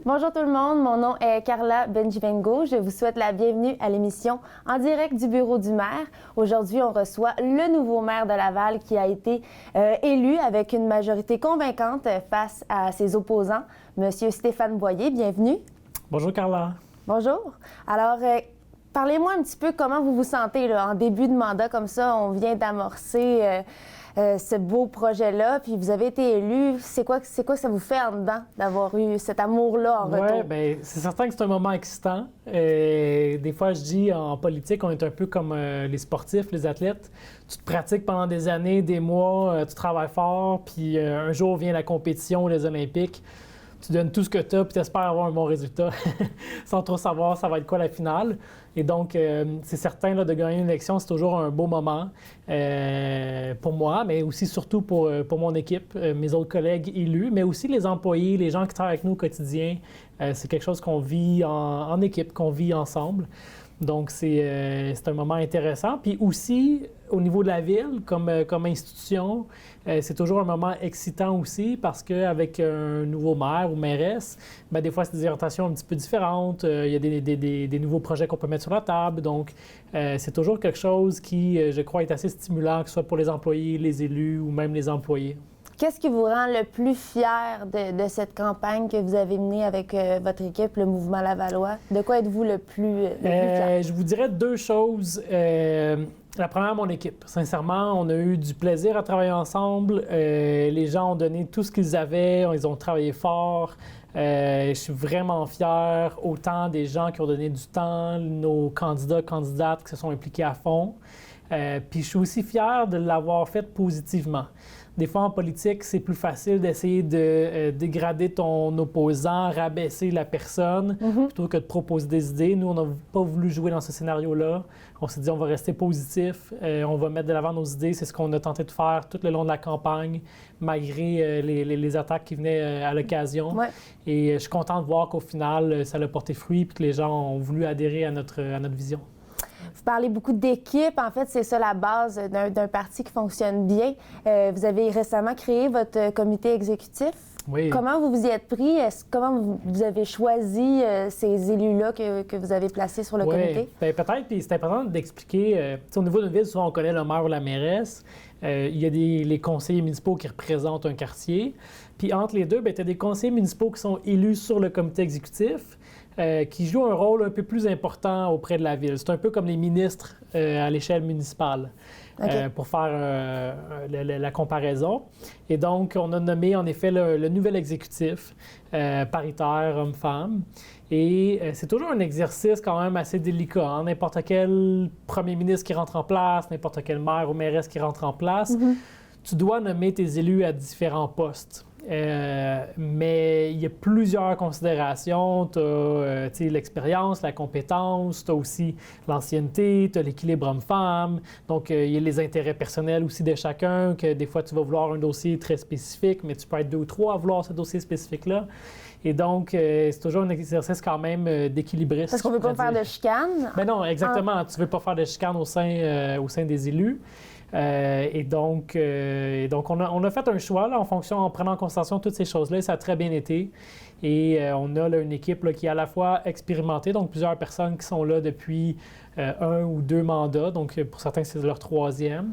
Bonjour tout le monde, mon nom est Carla Benjivengo. Je vous souhaite la bienvenue à l'émission en direct du bureau du maire. Aujourd'hui, on reçoit le nouveau maire de Laval qui a été élu avec une majorité convaincante face à ses opposants, Monsieur Stéphane Boyer. Bienvenue. Bonjour Carla. Bonjour. Alors, parlez-moi un petit peu comment vous vous sentez là, en début de mandat comme ça. On vient d'amorcer ce beau projet-là, puis vous avez été élu. C'est quoi que ça vous fait en dedans d'avoir eu cet amour-là en retour? Oui, bien, c'est certain que c'est un moment excitant. Des fois, je dis en politique, on est un peu comme les sportifs, les athlètes. Tu te pratiques pendant des années, des mois, tu travailles fort, puis un jour vient la compétition, les Olympiques. Tu donnes tout ce que tu as, puis tu espères avoir un bon résultat, sans trop savoir ça va être quoi la finale. Et donc, c'est certain là, de gagner une élection, c'est toujours un beau moment pour moi, mais aussi surtout pour mon équipe, mes autres collègues élus, mais aussi les employés, les gens qui travaillent avec nous au quotidien. C'est quelque chose qu'on vit en équipe, qu'on vit ensemble. Donc, c'est un moment intéressant. Puis aussi, au niveau de la ville, comme institution, c'est toujours un moment excitant aussi parce qu'avec un nouveau maire ou mairesse, bien, des fois, c'est des orientations un petit peu différentes. Il y a des nouveaux projets qu'on peut mettre sur la table. Donc, c'est toujours quelque chose qui, je crois, est assez stimulant, que ce soit pour les employés, les élus ou même les employés. Qu'est-ce qui vous rend le plus fier de cette campagne que vous avez menée avec votre équipe, le Mouvement Lavallois? De quoi êtes-vous le plus fier? Je vous dirais deux choses. La première, mon équipe. Sincèrement, on a eu du plaisir à travailler ensemble. Les gens ont donné tout ce qu'ils avaient. Ils ont travaillé fort. Je suis vraiment fier, autant des gens qui ont donné du temps, nos candidats, candidates qui se sont impliqués à fond. Puis je suis aussi fier de l'avoir fait positivement. Des fois, en politique, c'est plus facile d'essayer de dégrader ton opposant, rabaisser la personne, plutôt que de proposer des idées. Nous, on n'a pas voulu jouer dans ce scénario-là. On s'est dit, on va rester positif, on va mettre de l'avant nos idées. C'est ce qu'on a tenté de faire tout le long de la campagne, malgré les attaques qui venaient à l'occasion. Ouais. Et je suis content de voir qu'au final, ça a porté fruit et que les gens ont voulu adhérer à notre vision. Vous parlez beaucoup d'équipe. En fait, c'est ça la base d'un parti qui fonctionne bien. Vous avez récemment créé votre comité exécutif. Oui. Comment vous vous y êtes pris? Comment vous avez choisi ces élus-là que vous avez placés sur le comité? Bien, peut-être, puis c'est important d'expliquer. Au niveau d'une ville, souvent on connaît le maire ou la mairesse. Il y a les conseillers municipaux qui représentent un quartier. Puis entre les deux, tu as des conseillers municipaux qui sont élus sur le comité exécutif. Qui jouent un rôle un peu plus important auprès de la ville. C'est un peu comme les ministres à l'échelle municipale, pour faire la comparaison. Et donc, on a nommé en effet le nouvel exécutif, paritaire, homme-femme. Et c'est toujours un exercice quand même assez délicat. Hein? N'importe quel premier ministre qui rentre en place, n'importe quel maire ou mairesse qui rentre en place, tu dois nommer tes élus à différents postes. Mais il y a plusieurs considérations. Tu as l'expérience, la compétence, tu as aussi l'ancienneté, tu as l'équilibre homme-femme. Donc, il y a les intérêts personnels aussi de chacun, que des fois, tu vas vouloir un dossier très spécifique, mais tu peux être 2 ou 3 à vouloir ce dossier spécifique-là. Et donc, c'est toujours un exercice quand même d'équilibriste. Parce qu'on ne veut pas faire de chicane. Ben non, exactement. Tu ne veux pas faire de chicane au sein des élus. Et donc, on a fait un choix là, en prenant en considération toutes ces choses-là, et ça a très bien été. Et on a là, une équipe là, qui est à la fois expérimentée, donc plusieurs personnes qui sont là depuis 1 ou 2 mandats, donc pour certains, c'est leur 3e.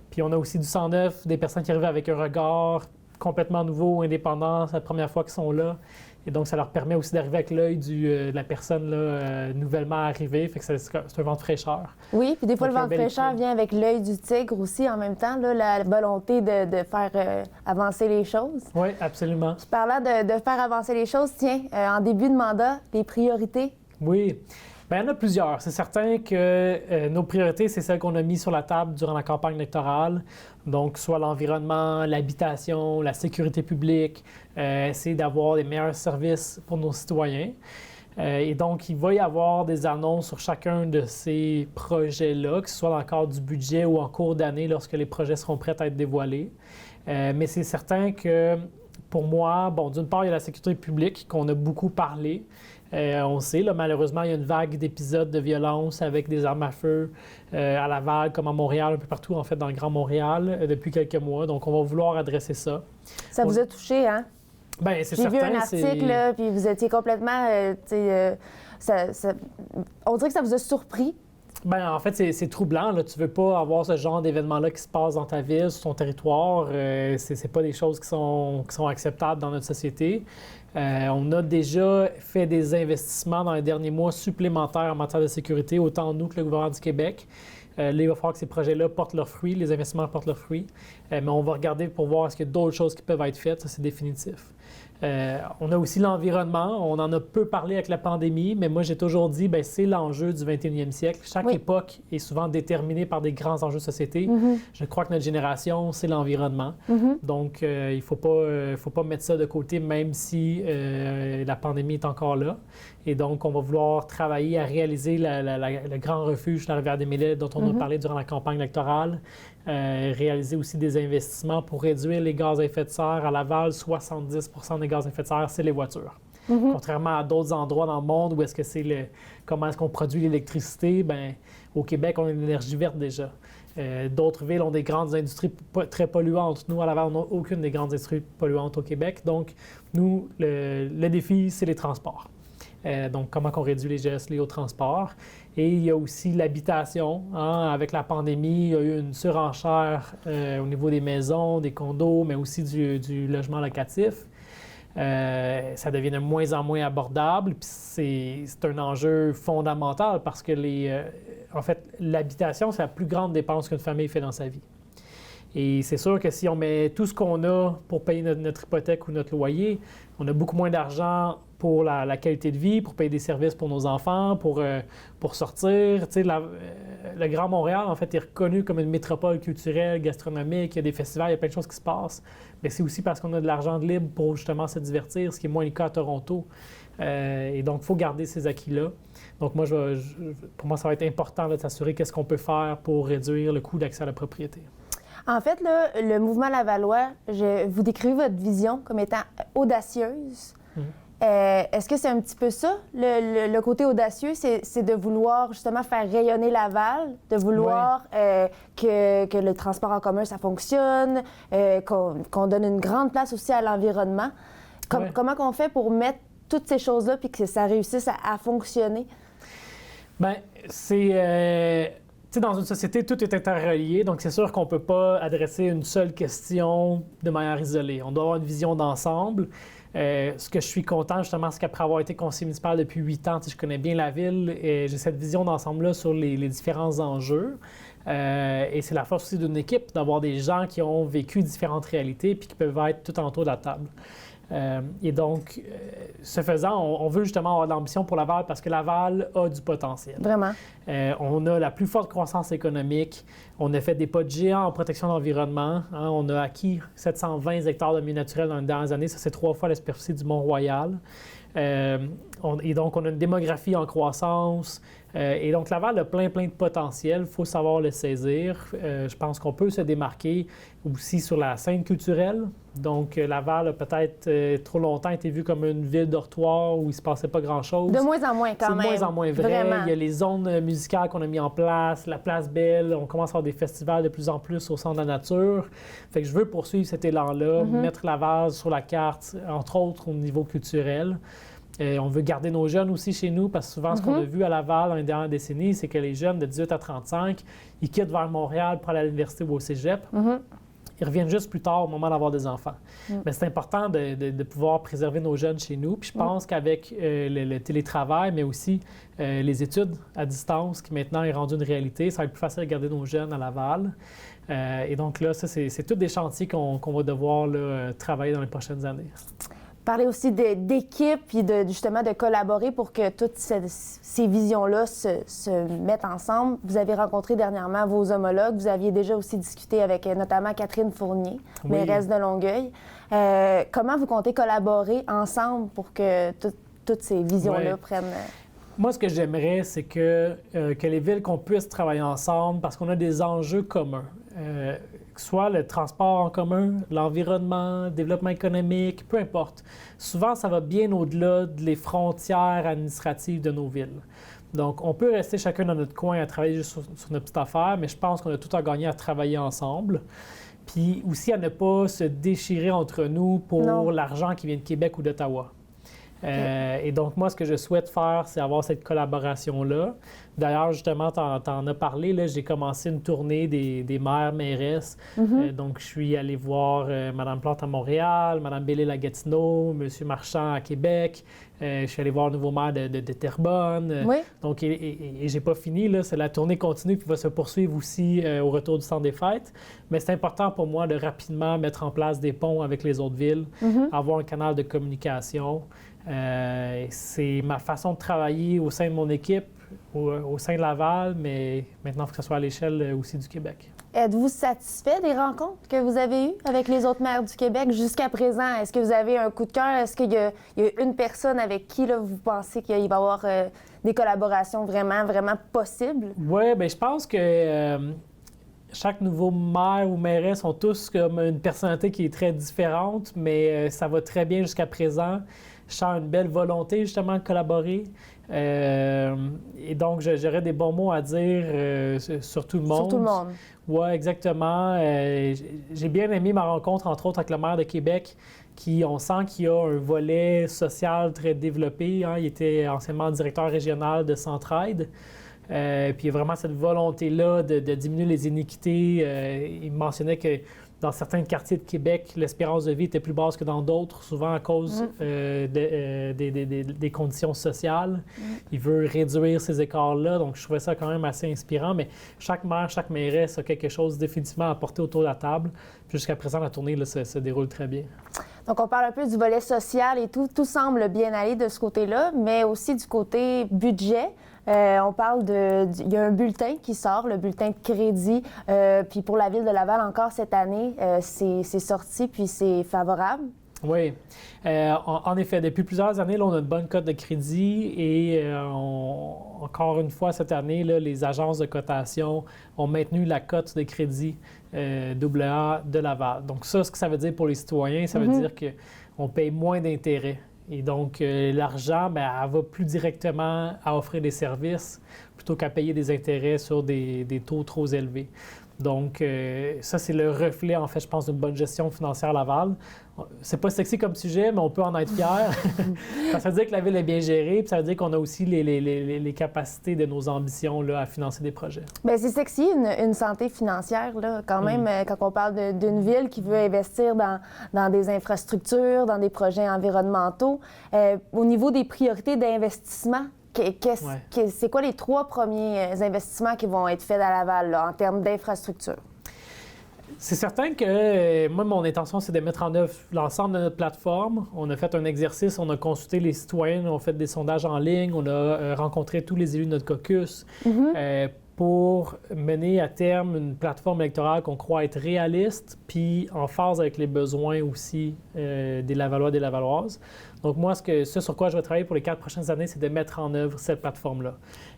Puis on a aussi du 109, des personnes qui arrivent avec un regard complètement nouveau, indépendant, c'est la première fois qu'ils sont là. Et donc, ça leur permet aussi d'arriver avec l'œil de la personne là, nouvellement arrivée. Fait que c'est un vent de fraîcheur. Oui, puis des fois, le vent de fraîcheur vient avec l'œil du tigre aussi en même temps, là, la volonté de faire avancer les choses. Oui, absolument. Puis parlant de faire avancer les choses, tiens, en début de mandat, les priorités? Oui. Bien, il y en a plusieurs. C'est certain que nos priorités, c'est celles qu'on a mises sur la table durant la campagne électorale. Donc, soit l'environnement, l'habitation, la sécurité publique, essayer d'avoir les meilleurs services pour nos citoyens. Et donc, il va y avoir des annonces sur chacun de ces projets-là, que ce soit dans le cadre du budget ou en cours d'année lorsque les projets seront prêts à être dévoilés. Mais c'est certain que, pour moi, bon, d'une part, il y a la sécurité publique qu'on a beaucoup parlé. On sait, là, malheureusement, il y a une vague d'épisodes de violence avec des armes à feu à Laval, comme à Montréal, un peu partout, en fait, dans le Grand Montréal, depuis quelques mois. Donc, on va vouloir adresser ça. Ça vous a touché, hein? Bien, c'est J'ai vu certain. un article, là, puis vous étiez complètement... on dirait que ça vous a surpris. Ben, en fait, c'est troublant. Là. Tu veux pas avoir ce genre d'événement-là qui se passe dans ta ville, sur ton territoire. C'est pas des choses qui sont acceptables dans notre société. On a déjà fait des investissements dans les derniers mois supplémentaires en matière de sécurité, autant nous que le gouvernement du Québec. Là, il va falloir que ces projets-là portent leurs fruits, les investissements portent leurs fruits. Mais on va regarder pour voir est-ce qu'il y a d'autres choses qui peuvent être faites. Ça, c'est définitif. On a aussi l'environnement. On en a peu parlé avec la pandémie, mais moi, j'ai toujours dit que c'est l'enjeu du 21e siècle. Chaque époque est souvent déterminée par des grands enjeux de société. Je crois que notre génération, c'est l'environnement. Donc, il ne faut pas mettre ça de côté, même si la pandémie est encore là. Et donc, on va vouloir travailler à réaliser le grand refuge de la Rivière-des-Mille dont on a parlé durant la campagne électorale. Réaliser aussi des investissements pour réduire les gaz à effet de serre. À Laval, 70 des gaz à effet de serre, c'est les voitures. Contrairement à d'autres endroits dans le monde où est-ce que comment est-ce qu'on produit l'électricité, au Québec, on a une énergie verte déjà. D'autres villes ont des grandes industries très polluantes. Nous, à Laval, on n'a aucune des grandes industries polluantes au Québec. Donc, nous, le défi, c'est les transports. Donc, comment on réduit les gestes liés au transport. Et il y a aussi l'habitation. Avec la pandémie, il y a eu une surenchère au niveau des maisons, des condos, mais aussi du logement locatif. Ça devient de moins en moins abordable. Puis c'est un enjeu fondamental parce que en fait, l'habitation, c'est la plus grande dépense qu'une famille fait dans sa vie. Et c'est sûr que si on met tout ce qu'on a pour payer notre hypothèque ou notre loyer, on a beaucoup moins d'argent pour la qualité de vie, pour payer des services pour nos enfants, pour sortir. Tu sais, le Grand Montréal, en fait, est reconnu comme une métropole culturelle, gastronomique. Il y a des festivals, il y a plein de choses qui se passent. Mais c'est aussi parce qu'on a de l'argent de libre pour justement se divertir, ce qui est moins le cas à Toronto. Et donc, il faut garder ces acquis-là. Donc, moi, pour moi, ça va être important là, de s'assurer qu'est-ce qu'on peut faire pour réduire le coût d'accès à la propriété. En fait, là, le mouvement Lavallois, vous décrivez votre vision comme étant audacieuse. Est-ce que c'est un petit peu ça, le côté audacieux, c'est de vouloir justement faire rayonner Laval, de vouloir que le transport en commun, ça fonctionne, qu'on donne une grande place aussi à l'environnement. Comment qu'on fait pour mettre toutes ces choses-là puis que ça réussisse à fonctionner? Bien, c'est... Tu sais, dans une société, tout est interrelié, donc c'est sûr qu'on ne peut pas adresser une seule question de manière isolée. On doit avoir une vision d'ensemble. Ce que je suis content, justement, c'est qu'après avoir été conseiller municipal depuis 8 ans, je connais bien la ville et j'ai cette vision d'ensemble-là sur les différents enjeux. Et c'est la force aussi d'une équipe, d'avoir des gens qui ont vécu différentes réalités puis qui peuvent être tout autour de la table. Et donc, ce faisant, on veut justement avoir de l'ambition pour Laval parce que Laval a du potentiel. Vraiment. On a la plus forte croissance économique. On a fait des pas de géant en protection de l'environnement. On a acquis 720 hectares de milieux naturels dans les dernières années. Ça, c'est 3 fois la superficie du Mont-Royal. Et donc, on a une démographie en croissance. Et donc, Laval a plein de potentiel. Il faut savoir le saisir. Je pense qu'on peut se démarquer aussi sur la scène culturelle. Donc, Laval a peut-être trop longtemps été vu comme une ville dortoir où il ne se passait pas grand-chose. De moins en moins, quand même. C'est de moins en moins vrai. Vraiment. Il y a les zones musicales qu'on a mis en place, la Place Belle. On commence à avoir des festivals de plus en plus au centre de la nature. Fait que je veux poursuivre cet élan-là, mettre Laval sur la carte, entre autres au niveau culturel. On veut garder nos jeunes aussi chez nous parce que souvent, ce qu'on a vu à Laval dans les dernières décennies, c'est que les jeunes de 18 à 35, ils quittent vers Montréal pour aller à l'université ou au cégep. Ils reviennent juste plus tard au moment d'avoir des enfants. Mais c'est important de pouvoir préserver nos jeunes chez nous. Puis je pense qu'avec le télétravail, mais aussi les études à distance, qui maintenant est rendu une réalité, ça va être plus facile de garder nos jeunes à Laval. Et donc là, ça, c'est tous des chantiers qu'on va devoir là, travailler dans les prochaines années. Parler aussi d'équipe puis justement de collaborer pour que toutes ces visions-là se mettent ensemble. Vous avez rencontré dernièrement vos homologues. Vous aviez déjà aussi discuté avec notamment Catherine Fournier, mairesse de Longueuil. Comment vous comptez collaborer ensemble pour que toutes ces visions-là prennent... Moi, ce que j'aimerais, c'est que les villes, qu'on puisse travailler ensemble parce qu'on a des enjeux communs. Que ce soit le transport en commun, l'environnement, le développement économique, peu importe. Souvent, ça va bien au-delà des frontières administratives de nos villes. Donc, on peut rester chacun dans notre coin à travailler juste sur notre petite affaire, mais je pense qu'on a tout à gagner à travailler ensemble. puis aussi à ne pas se déchirer entre nous pour l'argent qui vient de Québec ou d'Ottawa. Et donc, moi, ce que je souhaite faire, c'est avoir cette collaboration-là. D'ailleurs, justement, t'en as parlé, là, j'ai commencé une tournée des maires, mairesses. Donc, je suis allé voir Mme Plante à Montréal, Mme Bellil à Gatineau, M. Marchand à Québec. Je suis allé voir le nouveau maire de Terrebonne. Donc, et j'ai pas fini, là. La tournée continue puis va se poursuivre aussi au retour du Centre des Fêtes. Mais c'est important pour moi de rapidement mettre en place des ponts avec les autres villes, avoir un canal de communication. C'est ma façon de travailler au sein de mon équipe, au sein de Laval, mais maintenant, il faut que ce soit à l'échelle aussi du Québec. Êtes-vous satisfait des rencontres que vous avez eues avec les autres maires du Québec jusqu'à présent? Est-ce que vous avez un coup de cœur? Est-ce qu'il y a une personne avec qui là, vous pensez qu'il va y avoir des collaborations vraiment, vraiment possibles? Oui, bien, je pense que chaque nouveau maire ou mairesse ont tous comme une personnalité qui est très différente, mais ça va très bien jusqu'à présent. Je sens une belle volonté, justement, de collaborer. Et donc, j'aurais des bons mots à dire sur tout le monde. Sur tout le monde. Oui, exactement. J'ai bien aimé ma rencontre, entre autres, avec le maire de Québec, on sent qu'il y a un volet social très développé. Hein. Il était anciennement directeur régional de Centraide. Puis il y a vraiment cette volonté-là de diminuer les iniquités. Il mentionnait que dans certains quartiers de Québec, l'espérance de vie était plus basse que dans d'autres, souvent à cause des conditions sociales. Il veut réduire ces écarts-là, donc je trouvais ça quand même assez inspirant. Mais chaque maire, chaque mairesse a quelque chose définitivement à porter autour de la table. Puis jusqu'à présent, la tournée là, se déroule très bien. Donc, on parle un peu du volet social et tout. Tout semble bien aller de ce côté-là, mais aussi du côté budget. On parle il y a un bulletin qui sort, le bulletin de crédit. Puis pour la Ville de Laval, encore cette année, c'est sorti, puis c'est favorable. Oui. En effet, depuis plusieurs années, là, on a une bonne cote de crédit et encore une fois, cette année, là, les agences de cotation ont maintenu la cote de crédit AA de Laval. Donc ça, ce que ça veut dire pour les citoyens, ça veut dire qu'on paye moins d'intérêts. Et donc, l'argent, bien, elle va plus directement à offrir des services plutôt qu'à payer des intérêts sur des taux trop élevés. Donc, ça, c'est le reflet, en fait, je pense, d'une bonne gestion financière à Laval. C'est pas sexy comme sujet, mais on peut en être fier. Ça veut dire que la Ville est bien gérée, puis ça veut dire qu'on a aussi les capacités de nos ambitions là, à financer des projets. Bien, c'est sexy, une santé financière, là, quand même, quand on parle d'une ville qui veut investir dans des infrastructures, dans des projets environnementaux. Au niveau des priorités d'investissement, c'est quoi les 3 premiers investissements qui vont être faits à Laval là, en termes d'infrastructure? C'est certain que moi, mon intention, c'est de mettre en œuvre l'ensemble de notre plateforme. On a fait un exercice, on a consulté les citoyens, on a fait des sondages en ligne, on a rencontré tous les élus de notre caucus pour mener à terme une plateforme électorale qu'on croit être réaliste puis en phase avec les besoins aussi des Lavallois et des Lavalloises. Donc moi, ce sur quoi je vais travailler pour les 4 prochaines années, c'est de mettre en œuvre cette plateforme-là.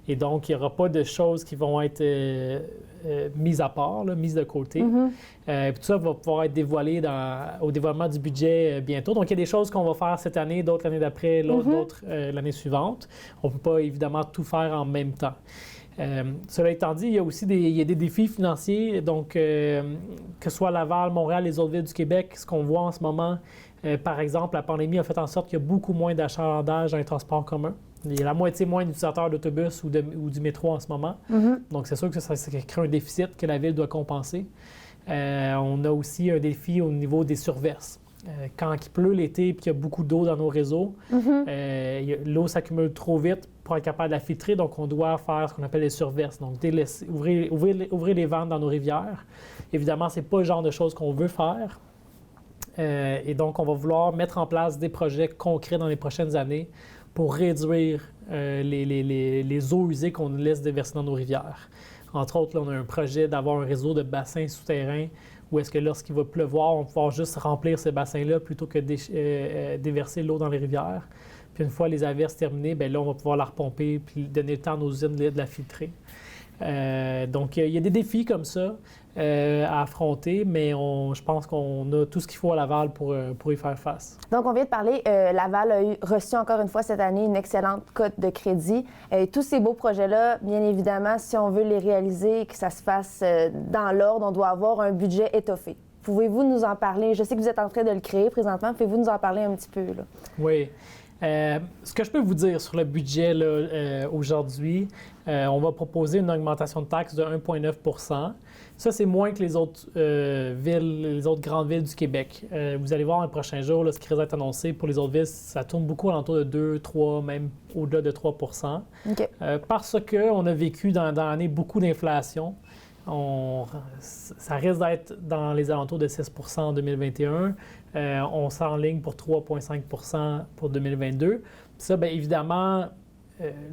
Et donc, il n'y aura pas de choses qui vont être mises à part, là, mises de côté. Puis tout ça va pouvoir être dévoilé au dévoilement du budget bientôt. Donc, il y a des choses qu'on va faire cette année, d'autres l'année d'après, d'autres l'année suivante. On ne peut pas évidemment tout faire en même temps. Cela étant dit, il y a aussi des défis financiers. Donc, que ce soit Laval, Montréal, les autres villes du Québec, ce qu'on voit en ce moment, par exemple, la pandémie a fait en sorte qu'il y a beaucoup moins d'achalandage dans les transports communs. Il y a la moitié moins d'utilisateurs d'autobus ou du métro en ce moment. Donc, c'est sûr que ça crée un déficit que la Ville doit compenser. On a aussi un défi au niveau des surverses. Quand il pleut l'été et qu'il y a beaucoup d'eau dans nos réseaux, l'eau s'accumule trop vite pour être capable de la filtrer. Donc, on doit faire ce qu'on appelle les surverses. Donc, ouvrir les vannes dans nos rivières. Évidemment, ce n'est pas le genre de choses qu'on veut faire. Et donc, on va vouloir mettre en place des projets concrets dans les prochaines années pour réduire les eaux usées qu'on nous laisse déverser dans nos rivières. Entre autres, là, on a un projet d'avoir un réseau de bassins souterrains où est-ce que lorsqu'il va pleuvoir, on va pouvoir juste remplir ces bassins-là plutôt que déverser l'eau dans les rivières. Puis une fois les averses terminées, bien là, on va pouvoir la repomper puis donner le temps à nos usines de la filtrer. Donc, il y a des défis comme ça à affronter, mais je pense qu'on a tout ce qu'il faut à Laval pour y faire face. Donc, on vient de parler, Laval a reçu encore une fois cette année une excellente cote de crédit. Tous ces beaux projets-là, bien évidemment, si on veut les réaliser et que ça se fasse dans l'ordre, on doit avoir un budget étoffé. Pouvez-vous nous en parler? Je sais que vous êtes en train de le créer présentement. Pouvez-vous nous en parler un petit peu, là? Oui. Ce que je peux vous dire sur le budget là, aujourd'hui, on va proposer une augmentation de taxes de 1,9 %. Ça, c'est moins que les autres villes, les autres grandes villes du Québec. Vous allez voir dans les prochains jours, là, ce qui risque d'être annoncé pour les autres villes, ça tourne beaucoup alentour de 2, 3, même au-delà de 3 %. OK. Parce qu'on a vécu dans l'année beaucoup d'inflation. Ça risque d'être dans les alentours de 6 % en 2021. On s'enligne pour 3,5 % pour 2022. Puis ça, bien évidemment,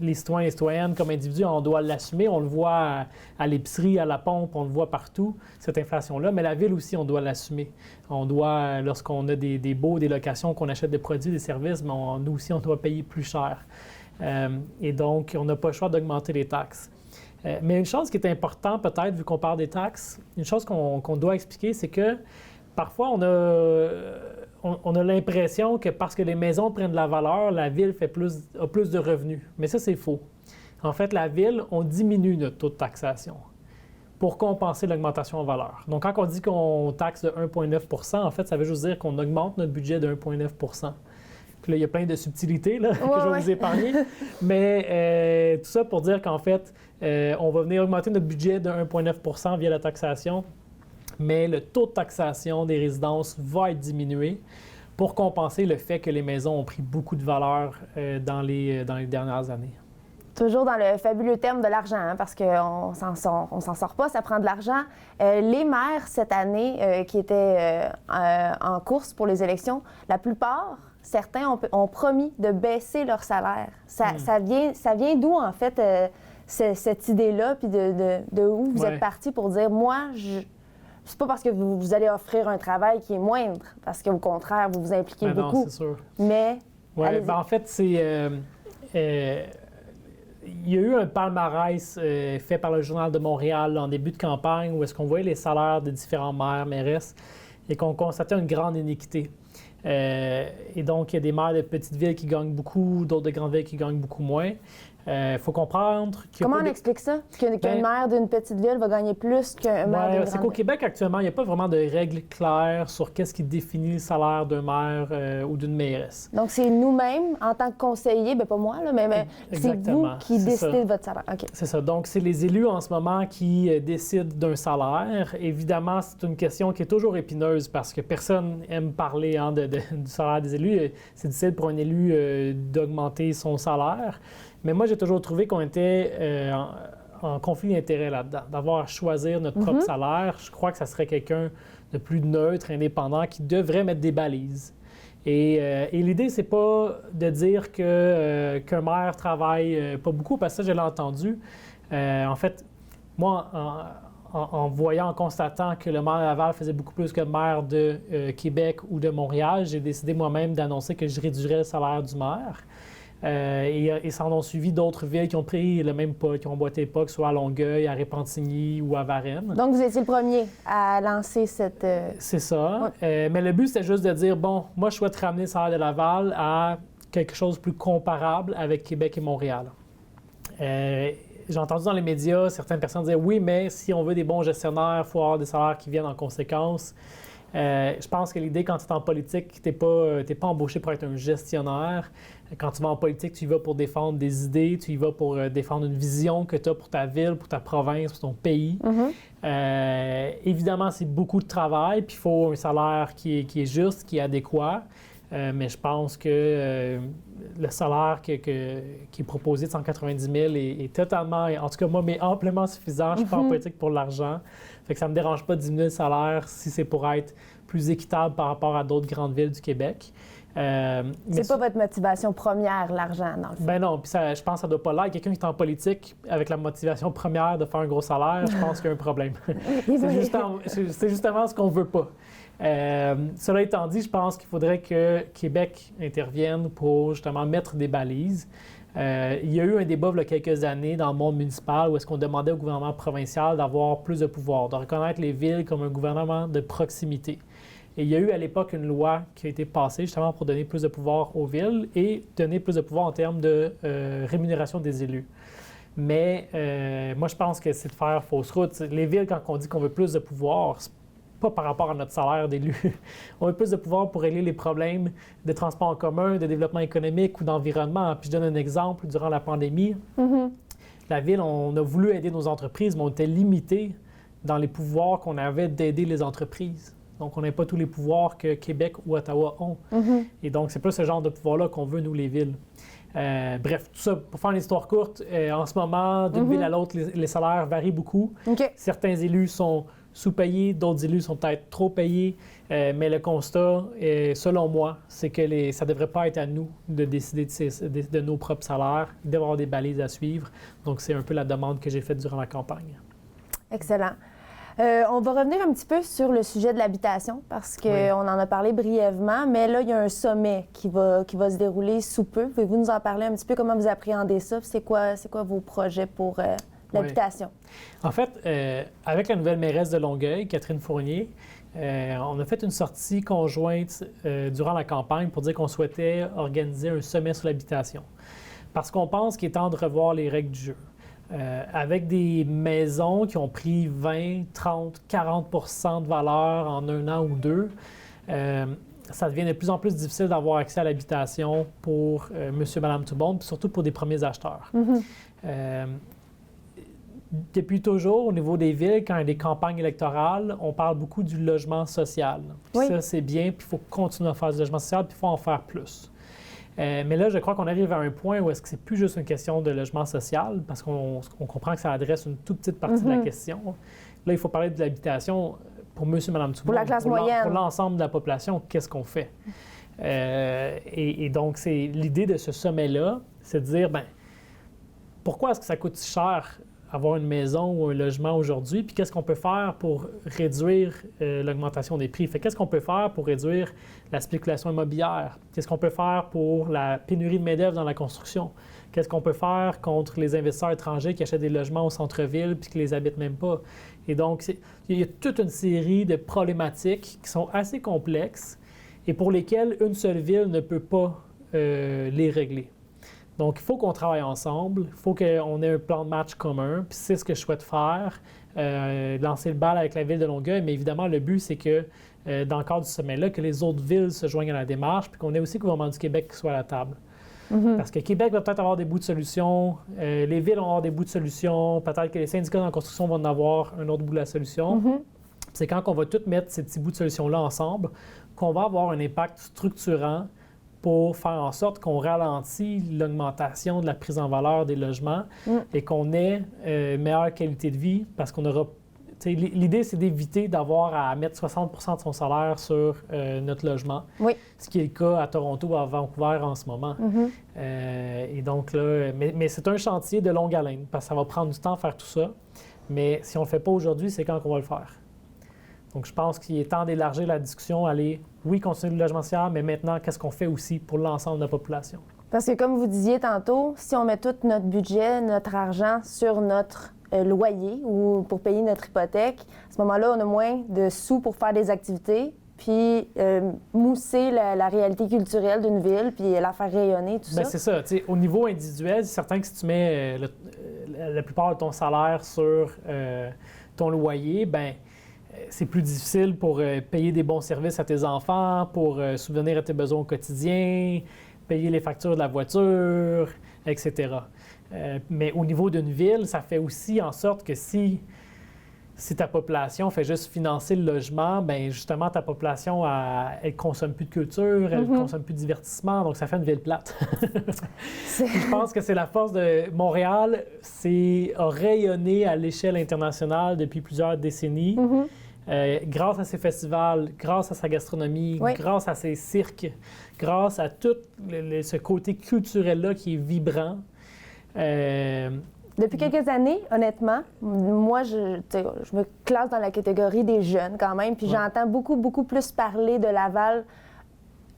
les citoyens et citoyennes, comme individus, on doit l'assumer. On le voit à l'épicerie, à la pompe, on le voit partout, cette inflation-là. Mais la ville aussi, on doit l'assumer. On doit, lorsqu'on a des baux, des locations, qu'on achète des produits, des services, mais nous aussi, on doit payer plus cher. Et donc, on n'a pas le choix d'augmenter les taxes. Mais une chose qui est importante, peut-être, vu qu'on parle des taxes, une chose qu'on doit expliquer, c'est que parfois, on a l'impression que parce que les maisons prennent de la valeur, la ville a plus de revenus. Mais ça, c'est faux. En fait, la ville, on diminue notre taux de taxation pour compenser l'augmentation en valeur. Donc, quand on dit qu'on taxe de 1,9 % en fait, ça veut juste dire qu'on augmente notre budget de 1,9 %. Puis là, il y a plein de subtilités là, que je vais vous épargner. Mais tout ça pour dire qu'en fait, on va venir augmenter notre budget de 1,9 % via la taxation, mais le taux de taxation des résidences va être diminué pour compenser le fait que les maisons ont pris beaucoup de valeur dans les dernières années. Toujours dans le fabuleux thème de l'argent, hein, parce qu'on s'en sort pas, ça prend de l'argent. Les maires, cette année, qui étaient en course pour les élections, la plupart, certains ont promis de baisser leur salaire. Ça vient d'où, en fait, cette idée-là, puis de où vous êtes parti pour dire, moi, c'est pas parce que vous allez offrir un travail qui est moindre, parce qu'au contraire, vous vous impliquez beaucoup. Non, c'est sûr. Mais... Oui, ben en fait, c'est... il y a eu un palmarès fait par le Journal de Montréal en début de campagne où est-ce qu'on voyait les salaires des différents maires, mairesses, et qu'on constatait une grande iniquité. Et donc, il y a des maires de petites villes qui gagnent beaucoup, d'autres de grandes villes qui gagnent beaucoup moins. Il faut comprendre qu'il y a Comment on explique ça? Qu'un maire d'une petite ville va gagner plus qu'un maire d'une grande C'est qu'au ville? Québec, actuellement, il n'y a pas vraiment de règles claires sur qu'est-ce qui définit le salaire d'un maire ou d'une mairesse. Donc, c'est nous-mêmes, en tant que conseillers, bien pas moi, là, mais c'est vous qui décidez de votre salaire. Okay. C'est ça. Donc, c'est les élus en ce moment qui décident d'un salaire. Évidemment, c'est une question qui est toujours épineuse parce que personne n'aime parler du salaire des élus. C'est difficile pour un élu d'augmenter son salaire. Mais moi, j'ai toujours trouvé qu'on était en conflit d'intérêts là-dedans, d'avoir à choisir notre propre salaire. Je crois que ça serait quelqu'un de plus neutre, indépendant, qui devrait mettre des balises. Et l'idée, c'est pas de dire qu'un maire travaille pas beaucoup, parce que ça, je l'ai entendu. En fait, moi, en voyant, en constatant que le maire de Laval faisait beaucoup plus que le maire de Québec ou de Montréal, j'ai décidé moi-même d'annoncer que je réduirais le salaire du maire. Et s'en ont suivi d'autres villes qui ont pris le même pas, qui ont emboîté le pas, que ce soit à Longueuil, à Repentigny ou à Varennes. Donc, vous étiez le premier à lancer cette... C'est ça. Ouais. Mais le but, c'était juste de dire, bon, moi, je souhaite ramener le salaire de Laval à quelque chose de plus comparable avec Québec et Montréal. J'ai entendu dans les médias certaines personnes dire, oui, mais si on veut des bons gestionnaires, il faut avoir des salaires qui viennent en conséquence. Je pense que l'idée, quand tu es en politique, tu n'es pas embauché pour être un gestionnaire. Quand tu vas en politique, tu y vas pour défendre des idées, tu y vas pour défendre une vision que tu as pour ta ville, pour ta province, pour ton pays. Évidemment, c'est beaucoup de travail, puis il faut un salaire qui est juste, qui est adéquat. Mais je pense que le salaire qui est proposé de 190 000 est totalement, en tout cas moi, mais amplement suffisant. Je ne suis pas en politique pour l'argent. Fait que ça ne me dérange pas de diminuer le salaire si c'est pour être plus équitable par rapport à d'autres grandes villes du Québec. C'est pas votre motivation première, l'argent, dans le fond. Ben non, puis je pense que ça ne doit pas l'être. Quelqu'un qui est en politique avec la motivation première de faire un gros salaire, je pense qu'il y a un problème. C'est justement ce qu'on ne veut pas. Cela étant dit, je pense qu'il faudrait que Québec intervienne pour justement mettre des balises. Il y a eu un débat il y a quelques années dans le monde municipal où est-ce qu'on demandait au gouvernement provincial d'avoir plus de pouvoir, de reconnaître les villes comme un gouvernement de proximité. Et il y a eu à l'époque une loi qui a été passée justement pour donner plus de pouvoir aux villes et donner plus de pouvoir en termes de rémunération des élus. Mais moi, je pense que c'est de faire fausse route. Les villes, quand on dit qu'on veut plus de pouvoir, pas par rapport à notre salaire d'élu. On veut plus de pouvoir pour régler les problèmes de transport en commun, de développement économique ou d'environnement. Puis je donne un exemple. Durant la pandémie, la Ville, on a voulu aider nos entreprises, mais on était limité dans les pouvoirs qu'on avait d'aider les entreprises. Donc, on n'a pas tous les pouvoirs que Québec ou Ottawa ont. Et donc, c'est plus ce genre de pouvoir-là qu'on veut, nous, les villes. Bref, tout ça, pour faire une histoire courte, en ce moment, d'une ville à l'autre, les salaires varient beaucoup. Certains élus sont sous-payés, d'autres élus sont peut-être trop payés, mais le constat, selon moi, c'est que ça ne devrait pas être à nous de décider de nos propres salaires. Il devrait y avoir des balises à suivre. Donc, c'est un peu la demande que j'ai faite durant la campagne. Excellent. On va revenir un petit peu sur le sujet de l'habitation parce qu'on en a parlé brièvement, mais là, il y a un sommet qui va se dérouler sous peu. Pouvez-vous nous en parler un petit peu? Comment vous appréhendez ça? C'est quoi vos projets pour l'habitation? En fait, avec la nouvelle mairesse de Longueuil, Catherine Fournier, on a fait une sortie conjointe durant la campagne pour dire qu'on souhaitait organiser un sommet sur l'habitation parce qu'on pense qu'il est temps de revoir les règles du jeu. Avec des maisons qui ont pris 20, 30, 40 % de valeur en un an ou deux, ça devient de plus en plus difficile d'avoir accès à l'habitation pour monsieur, madame, tout le monde, puis surtout pour des premiers acheteurs. Depuis toujours, au niveau des villes, quand il y a des campagnes électorales, on parle beaucoup du logement social. Puis ça, c'est bien, puis il faut continuer à faire du logement social, puis il faut en faire plus. Mais là, je crois qu'on arrive à un point où est-ce que c'est plus juste une question de logement social, parce qu'on comprend que ça adresse une toute petite partie de la question. Là, il faut parler de l'habitation pour monsieur, madame, tout le monde. Pour la classe moyenne. Pour l'ensemble de la population, qu'est-ce qu'on fait? Et donc, c'est l'idée de ce sommet-là, c'est de dire, bien, pourquoi est-ce que ça coûte si cher avoir une maison ou un logement aujourd'hui, puis qu'est-ce qu'on peut faire pour réduire l'augmentation des prix? Qu'est-ce qu'on peut faire pour réduire la spéculation immobilière? Qu'est-ce qu'on peut faire pour la pénurie de main-d'œuvre dans la construction? Qu'est-ce qu'on peut faire contre les investisseurs étrangers qui achètent des logements au centre-ville puis qui ne les habitent même pas? Et donc, il y a toute une série de problématiques qui sont assez complexes et pour lesquelles une seule ville ne peut pas les régler. Donc, il faut qu'on travaille ensemble, il faut qu'on ait un plan de match commun, puis c'est ce que je souhaite faire, lancer le bal avec la Ville de Longueuil, mais évidemment, le but, c'est que, dans le cadre du sommet-là, que les autres villes se joignent à la démarche, puis qu'on ait aussi le gouvernement du Québec qui soit à la table. Parce que Québec va peut-être avoir des bouts de solution, les villes vont avoir des bouts de solution, peut-être que les syndicats dans la construction vont en avoir un autre bout de la solution. C'est quand on va tous mettre ces petits bouts de solution-là ensemble qu'on va avoir un impact structurant pour faire en sorte qu'on ralentit l'augmentation de la prise en valeur des logements et qu'on ait une meilleure qualité de vie parce qu'on aura... L'idée, c'est d'éviter d'avoir à mettre 60 % de son salaire sur notre logement, ce qui est le cas à Toronto ou à Vancouver en ce moment. Et donc là, mais c'est un chantier de longue haleine parce que ça va prendre du temps à faire tout ça. Mais si on ne le fait pas aujourd'hui, c'est quand qu'on va le faire. Donc, je pense qu'il est temps d'élargir la discussion, aller, oui, continuer le logement social, mais maintenant, qu'est-ce qu'on fait aussi pour l'ensemble de la population? Parce que, comme vous disiez tantôt, si on met tout notre budget, notre argent sur notre loyer ou pour payer notre hypothèque, à ce moment-là, on a moins de sous pour faire des activités, puis mousser la réalité culturelle d'une ville, puis la faire rayonner, tout ça. C'est ça. Au niveau individuel, c'est certain que si tu mets la plupart de ton salaire sur ton loyer, bien, c'est plus difficile pour payer des bons services à tes enfants, pour subvenir à tes besoins au quotidien, payer les factures de la voiture, etc. Mais au niveau d'une ville, ça fait aussi en sorte que si ta population fait juste financer le logement, bien justement, ta population, elle ne consomme plus de culture, elle ne consomme plus de divertissement, donc ça fait une ville plate. Je pense que c'est la force de Montréal, a rayonné à l'échelle internationale depuis plusieurs décennies. Grâce à ses festivals, grâce à sa gastronomie, grâce à ses cirques, grâce à tout ce côté culturel-là qui est vibrant. Depuis quelques années, honnêtement, moi, je me classe dans la catégorie des jeunes quand même, puis j'entends beaucoup, beaucoup plus parler de Laval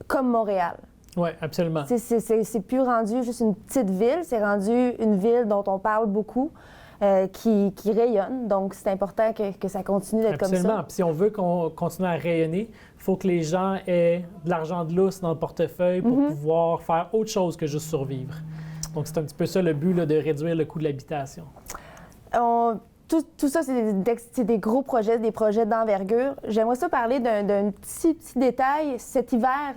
comme Montréal. Oui, absolument. C'est plus rendu juste une petite ville, c'est rendu une ville dont on parle beaucoup. Qui rayonne. Donc, c'est important que ça continue d'être comme ça. Absolument. Puis si on veut qu'on continue à rayonner, il faut que les gens aient de l'argent de lousse dans le portefeuille pour pouvoir faire autre chose que juste survivre. Donc, c'est un petit peu ça le but là, de réduire le coût de l'habitation. tout ça, c'est des gros projets, des projets d'envergure. J'aimerais ça parler d'un petit détail cet hiver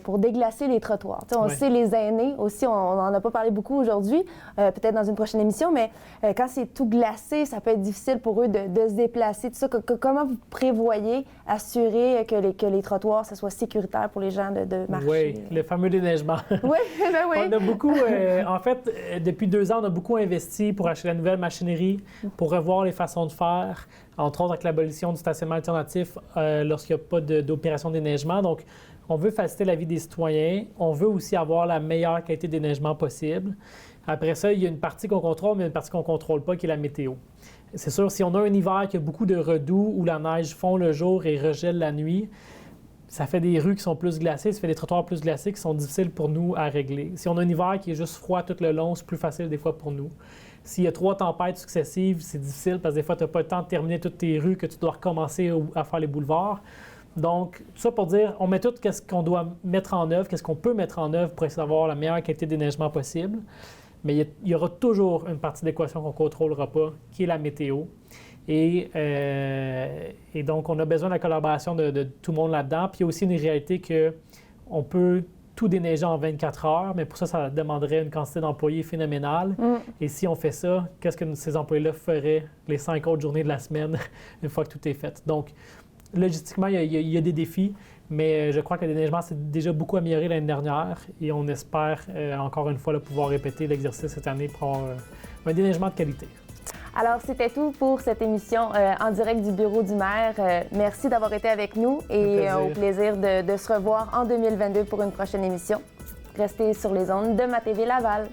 pour déglacer les trottoirs. On sait, les aînés aussi, on n'en a pas parlé beaucoup aujourd'hui, peut-être dans une prochaine émission, mais quand c'est tout glacé, ça peut être difficile pour eux de se déplacer. Tout ça, comment vous prévoyez assurer que les trottoirs, ça soit sécuritaire pour les gens de marcher? Oui, le fameux déneigement. Oui, ben oui. On a beaucoup, en fait, depuis 2 ans, on a beaucoup investi pour acheter la nouvelle machinerie, pour revoir les façons de faire, entre autres avec l'abolition du stationnement alternatif lorsqu'il n'y a pas d'opération de déneigement. Donc, on veut faciliter la vie des citoyens. On veut aussi avoir la meilleure qualité de déneigement possible. Après ça, il y a une partie qu'on contrôle, mais une partie qu'on ne contrôle pas, qui est la météo. C'est sûr, si on a un hiver qui a beaucoup de redoux, où la neige fond le jour et regèle la nuit, ça fait des rues qui sont plus glacées, ça fait des trottoirs plus glacés qui sont difficiles pour nous à régler. Si on a un hiver qui est juste froid tout le long, c'est plus facile des fois pour nous. S'il y a 3 tempêtes successives, c'est difficile parce que des fois, tu n'as pas le temps de terminer toutes tes rues, que tu dois recommencer à faire les boulevards. Donc, tout ça pour dire, on met tout ce qu'on doit mettre en œuvre, qu'est-ce qu'on peut mettre en œuvre pour essayer d'avoir la meilleure qualité de déneigement possible. Mais il y aura toujours une partie de l'équation qu'on ne contrôlera pas, qui est la météo. Et donc, on a besoin de la collaboration de tout le monde là-dedans. Puis il y a aussi une réalité qu'on peut tout déneiger en 24 heures, mais pour ça, ça demanderait une quantité d'employés phénoménale. Et si on fait ça, qu'est-ce que ces employés-là feraient les 5 autres journées de la semaine une fois que tout est fait? Donc, logistiquement, il y a des défis, mais je crois que le déneigement s'est déjà beaucoup amélioré l'année dernière et on espère, encore une fois, pouvoir répéter l'exercice cette année pour avoir un déneigement de qualité. Alors, c'était tout pour cette émission en direct du bureau du maire. Merci d'avoir été avec nous et au plaisir de se revoir en 2022 pour une prochaine émission. Restez sur les ondes de Ma TV Laval.